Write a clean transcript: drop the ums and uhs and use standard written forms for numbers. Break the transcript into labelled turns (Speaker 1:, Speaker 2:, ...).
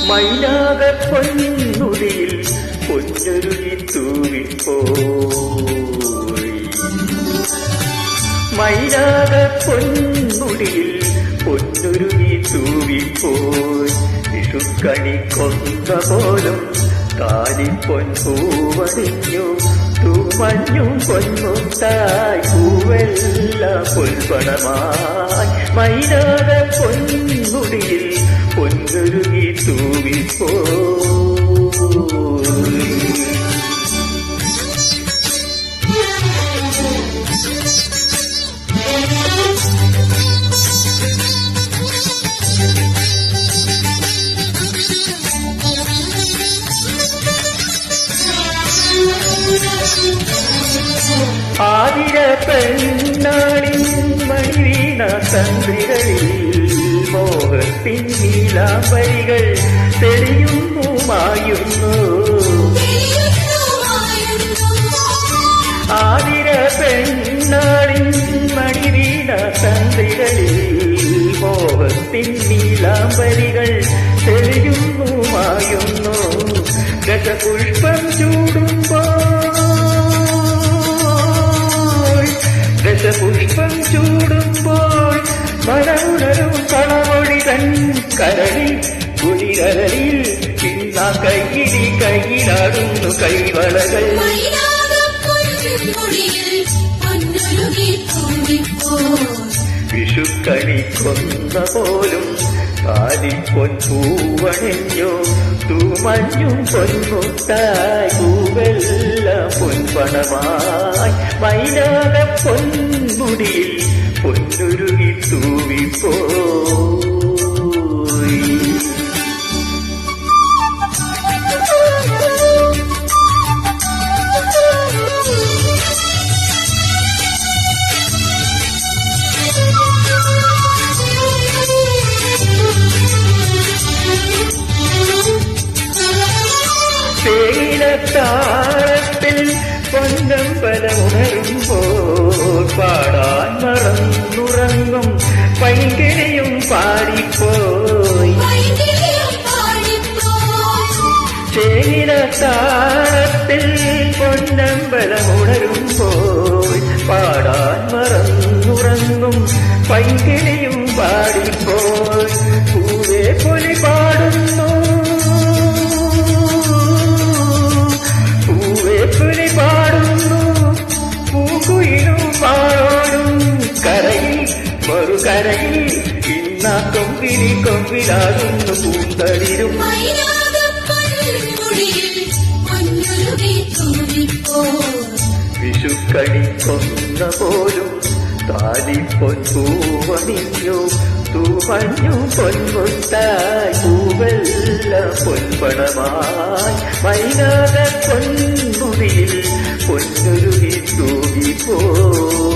Speaker 1: മൈനാക പൊന്നുടിയിൽ പൊന്നൊരുകി തൂവിപ്പോയി മൈനാക പൊന്നുടിയിൽ പൊന്നൊരുകി തൂവിപ്പോയി വിഷുക്കണി കൊന്ന പോലും കാലിപ്പൊൻപൂവണിഞ്ഞു തൂമഞ്ഞും പൊന്മുത്തായി പൂവെല്ലാം പൊൽപ്പണമായി മൈനാക പൊന്നുടിയിൽ പൊന്നൊരുകി തൂവിപ്പോയി ആതിര പെണ്ണാളിൻ മണിവീണ തന്ത്രികളിൽ മോഹത്തിൻ നീലാംബരികൾ തെളിയുന്നു മായുന്നു ആതിര പെണ്ണാളിൻ മണിവീണ തന്ത്രികളിൽ മോഹത്തിൻ നീലാംബരികൾ തെളിയുന്നു മായുന്നു രസപുഷ്പം പുഷ്പം ചൂടുമ്പോൾ മനമുണരും കളമൊഴി തൻ കരളിൽ കുളിരലിൽ ഇന്ന കയ്യിലാടുന്നു കൈവളകൾ വിഷുക്കണി കൊന്ന പോലും കാലിപ്പൊൻപൂവണിഞ്ഞു തൂമഞ്ഞും പൊന്മുത്തായി പൂവെല്ലാം പൊൻപണമായി മൈനാക പൊൻമുടിയിൽ പൊന്നൊരുകി തൂവിപ്പോയി താളത്തിൽ പൊന്നമ്പലമുണരുമ്പോൾ പാടാൻ മറന്നുറങ്ങും പൈങ്കിളിയും പാടിപ്പോയി ചേലത്താളത്തിൽ പൊന്നമ്പലമുണരുമ്പോൾ പാടാൻ മറന്നുറങ്ങും പൈങ്കിളിയും പാടിപ്പോയി പൂവേ പൊലി പാടുന്നു പാടുന്നു പൂക്കുയിലും പാടോടും കരയിൽ മറുകരയിൽ ഇന്ന കൊമ്പിലാകുന്നു പൂന്തളിരും വിഷുക്കണി കൊന്ന പോലും താലിപ്പൊൻപൂവണിഞ്ഞു തൂമഞ്ഞു പൊന്മുത്തായി പൂവെല്ലാം പൊൻപണമായി മൈനാക പൊൻമുടിയിൽ പൊന്നൊരുകി തൂവിപ്പോയി